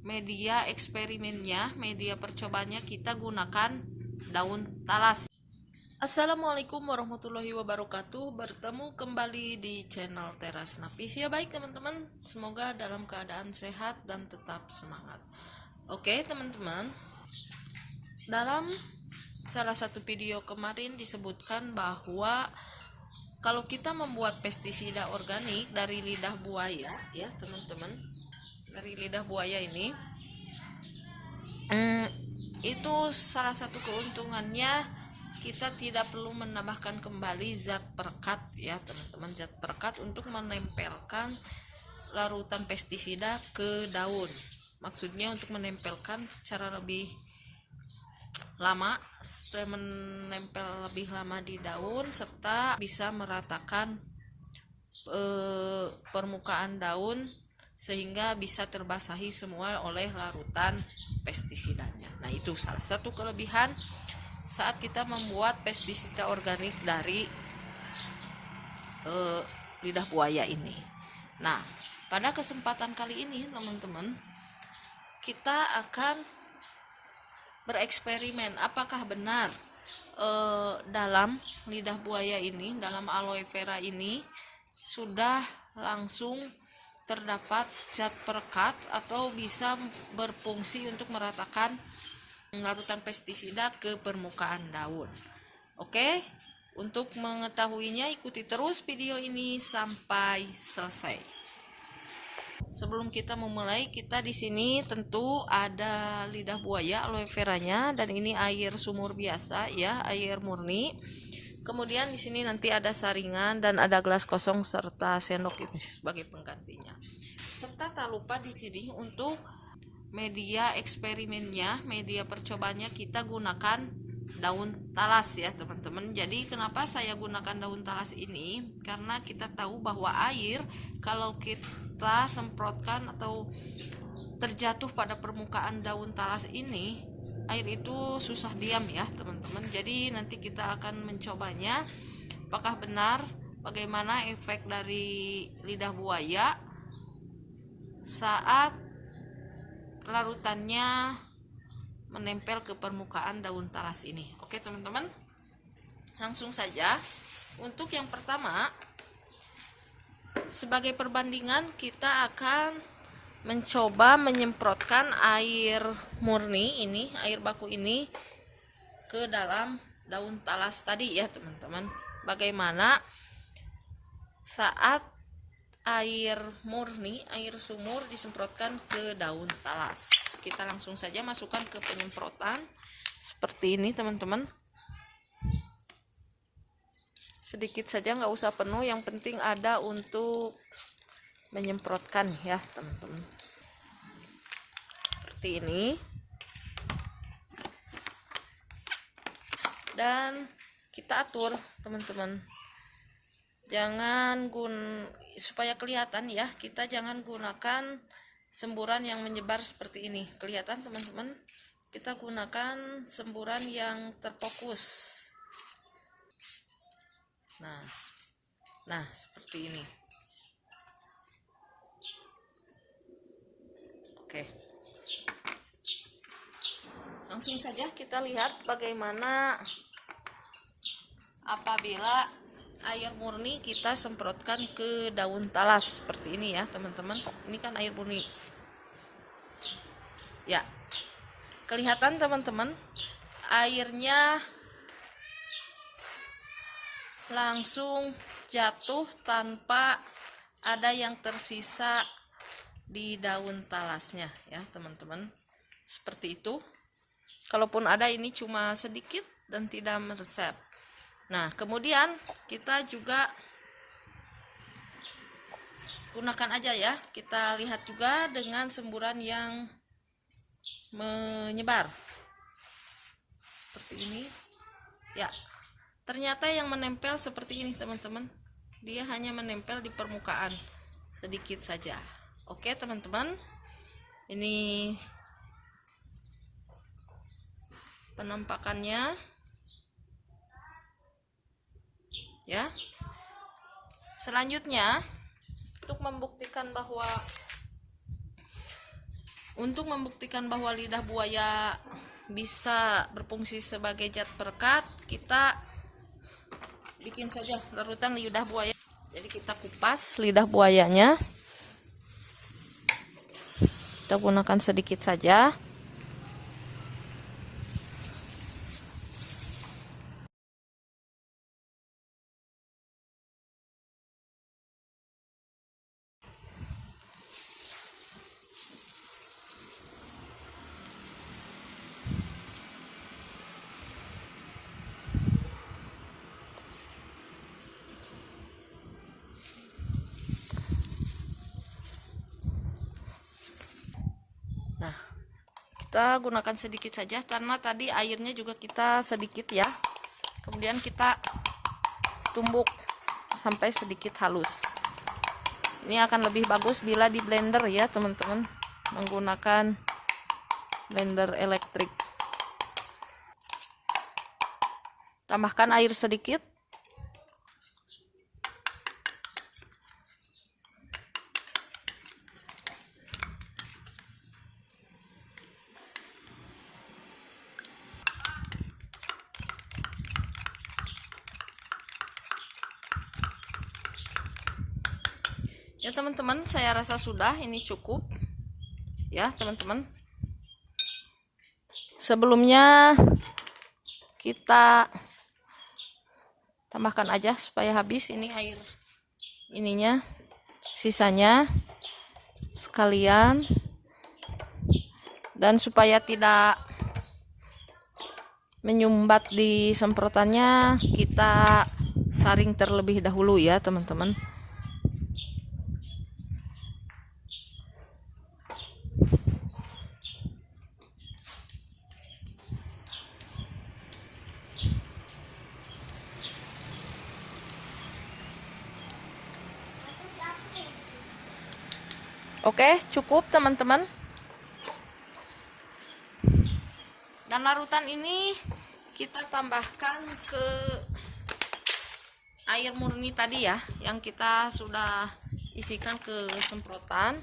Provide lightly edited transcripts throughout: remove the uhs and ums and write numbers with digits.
media eksperimennya, media percobanya kita gunakan daun talas. Assalamualaikum warahmatullahi wabarakatuh. Bertemu kembali di channel Teras Nafis. Ya baik teman-teman, semoga dalam keadaan sehat dan tetap semangat. Oke teman-teman, dalam salah satu video kemarin disebutkan bahwa kalau kita membuat pestisida organik dari lidah buaya, ya teman-teman, dari lidah buaya ini, itu salah satu keuntungannya kita tidak perlu menambahkan kembali zat perekat, ya teman-teman, zat perekat untuk menempelkan larutan pestisida ke daun. Maksudnya untuk menempelkan secara lebih lama, supaya menempel lebih lama di daun serta bisa meratakan permukaan daun sehingga bisa terbasahi semua oleh larutan pestisidanya. Nah, itu salah satu kelebihan saat kita membuat pestisida organik dari lidah buaya ini. Nah, pada kesempatan kali ini teman-teman, kita akan bereksperimen apakah benar dalam lidah buaya ini, dalam aloe vera ini sudah langsung terdapat zat perekat atau bisa berfungsi untuk meratakan larutan pestisida ke permukaan daun. Oke, untuk mengetahuinya ikuti terus video ini sampai selesai. Sebelum kita memulai, kita di sini tentu ada lidah buaya aloe veranya, dan ini air sumur biasa ya, air murni. Kemudian di sini nanti ada saringan dan ada gelas kosong serta sendok itu sebagai penggantinya. Serta tak lupa di sini untuk media eksperimennya, media percobanya kita gunakan daun talas ya teman-teman. Jadi kenapa saya gunakan daun talas ini? Karena kita tahu bahwa air kalau kita semprotkan atau terjatuh pada permukaan daun talas ini, air itu susah diam ya teman-teman. Jadi nanti kita akan mencobanya apakah benar, bagaimana efek dari lidah buaya saat larutannya menempel ke permukaan daun talas ini. Oke teman-teman, langsung saja. Untuk yang pertama, sebagai perbandingan kita akan mencoba menyemprotkan air murni ini, air baku ini ke dalam daun talas tadi ya teman-teman. Bagaimana saat air murni, air sumur disemprotkan ke daun talas. Kita langsung saja masukkan ke penyemprotan seperti ini teman-teman. Sedikit saja, nggak usah penuh, yang penting ada untuk menyemprotkan ya teman-teman. Seperti ini. Dan kita atur teman-teman. Jangan supaya kelihatan ya, kita jangan gunakan semburan yang menyebar seperti ini. Kelihatan teman-teman, kita gunakan semburan yang terfokus. Nah seperti ini. Oke, langsung saja kita lihat bagaimana apabila air murni kita semprotkan ke daun talas seperti ini ya teman-teman. Ini kan air murni ya, kelihatan teman-teman, airnya langsung jatuh tanpa ada yang tersisa di daun talasnya ya teman-teman. Seperti itu. Kalaupun ada, ini cuma sedikit dan tidak meresap. Nah, kemudian kita juga gunakan aja ya. Kita lihat juga dengan semburan yang menyebar. Seperti ini. Ya. Ternyata yang menempel seperti ini teman-teman. Dia hanya menempel di permukaan sedikit saja. Oke, teman-teman. Ini penampakannya. Ya. Selanjutnya, untuk membuktikan bahwa Untuk membuktikan bahwa lidah buaya bisa berfungsi sebagai zat perekat, kita bikin saja larutan lidah buaya. Jadi kita kupas lidah buayanya. Kita gunakan sedikit saja. Nah, kita gunakan sedikit saja karena tadi airnya juga kita sedikit ya. Kemudian kita tumbuk sampai sedikit halus. Ini akan lebih bagus bila di blender ya teman-teman, menggunakan blender elektrik. Tambahkan air sedikit. Ya teman-teman, saya rasa sudah, ini cukup ya teman-teman. Sebelumnya kita tambahkan aja supaya habis ini air ininya, sisanya sekalian, dan supaya tidak menyumbat di semprotannya, kita saring terlebih dahulu ya teman-teman. Oke, cukup teman-teman. Dan larutan ini kita tambahkan ke air murni tadi ya, yang kita sudah isikan ke semprotan.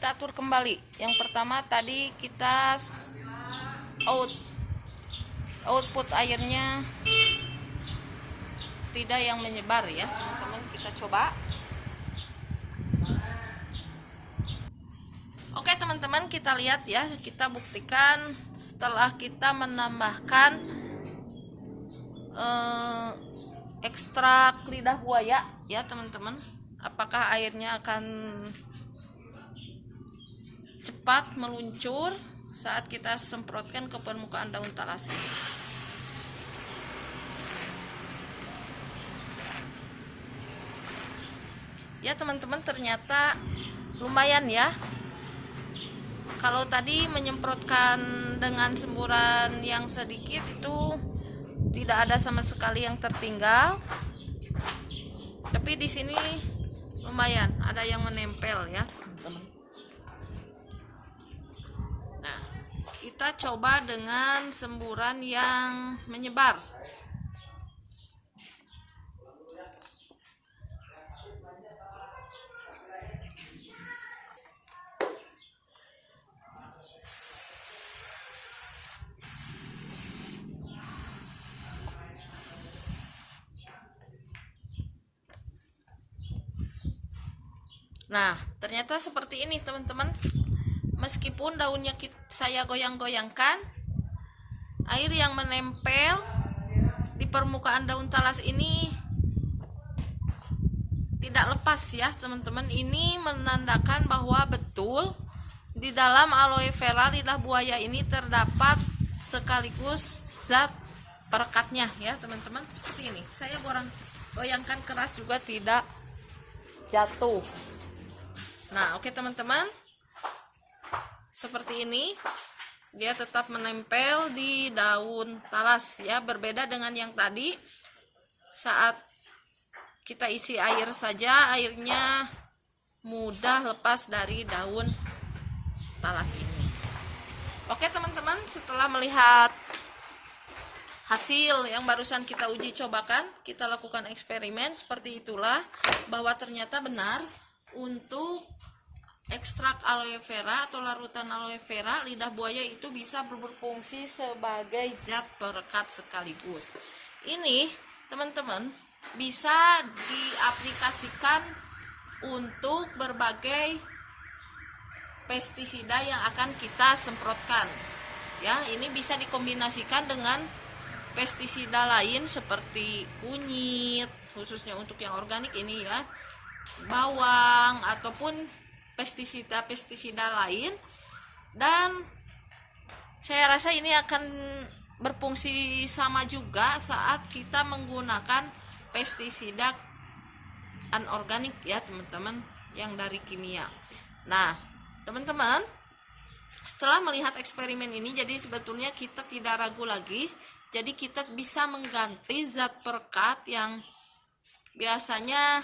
Kita atur kembali. Yang pertama tadi kita output airnya tidak yang menyebar ya teman-teman. Kita coba. Oke teman-teman, kita lihat ya, kita buktikan setelah kita menambahkan ekstrak lidah buaya ya teman-teman, apakah airnya akan cepat meluncur saat kita semprotkan ke permukaan daun talas. Ya teman-teman, ternyata lumayan ya. Kalau tadi menyemprotkan dengan semburan yang sedikit itu tidak ada sama sekali yang tertinggal, tapi di sini lumayan ada yang menempel ya teman-teman. Nah, kita coba dengan semburan yang menyebar. Nah, ternyata seperti ini teman-teman. Meskipun daunnya saya goyang-goyangkan, air yang menempel di permukaan daun talas ini tidak lepas ya teman-teman. Ini menandakan bahwa betul di dalam aloe vera lidah buaya ini terdapat sekaligus zat perekatnya ya teman-teman. Seperti ini, saya goyangkan keras juga tidak jatuh. Nah, oke teman-teman, seperti ini dia tetap menempel di daun talas ya, berbeda dengan yang tadi saat kita isi air saja, airnya mudah lepas dari daun talas ini. Oke teman-teman, setelah melihat hasil yang barusan kita uji cobakan, kita lakukan eksperimen seperti itulah, bahwa ternyata benar untuk ekstrak aloe vera atau larutan aloe vera, lidah buaya itu bisa berfungsi sebagai zat perekat sekaligus. Ini teman-teman bisa diaplikasikan untuk berbagai pestisida yang akan kita semprotkan. Ya, ini bisa dikombinasikan dengan pestisida lain seperti kunyit, khususnya untuk yang organik ini ya, bawang ataupun pestisida lain, dan saya rasa ini akan berfungsi sama juga saat kita menggunakan pestisida anorganik ya teman-teman, yang dari kimia. Nah teman-teman, setelah melihat eksperimen ini, jadi sebetulnya kita tidak ragu lagi. Jadi kita bisa mengganti zat perekat yang biasanya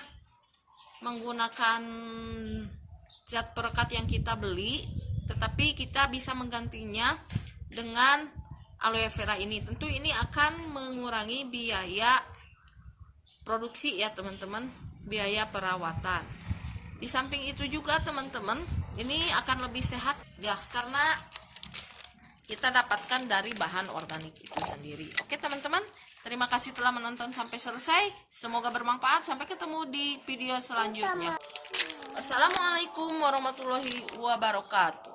menggunakan zat perekat yang kita beli, tetapi kita bisa menggantinya dengan aloe vera ini. Tentu ini akan mengurangi biaya produksi ya teman-teman, biaya perawatan. Di samping itu juga teman-teman, ini akan lebih sehat ya, karena kita dapatkan dari bahan organik itu sendiri. Oke teman-teman, terima kasih telah menonton sampai selesai. Semoga bermanfaat. Sampai ketemu di video selanjutnya. Assalamualaikum warahmatullahi wabarakatuh.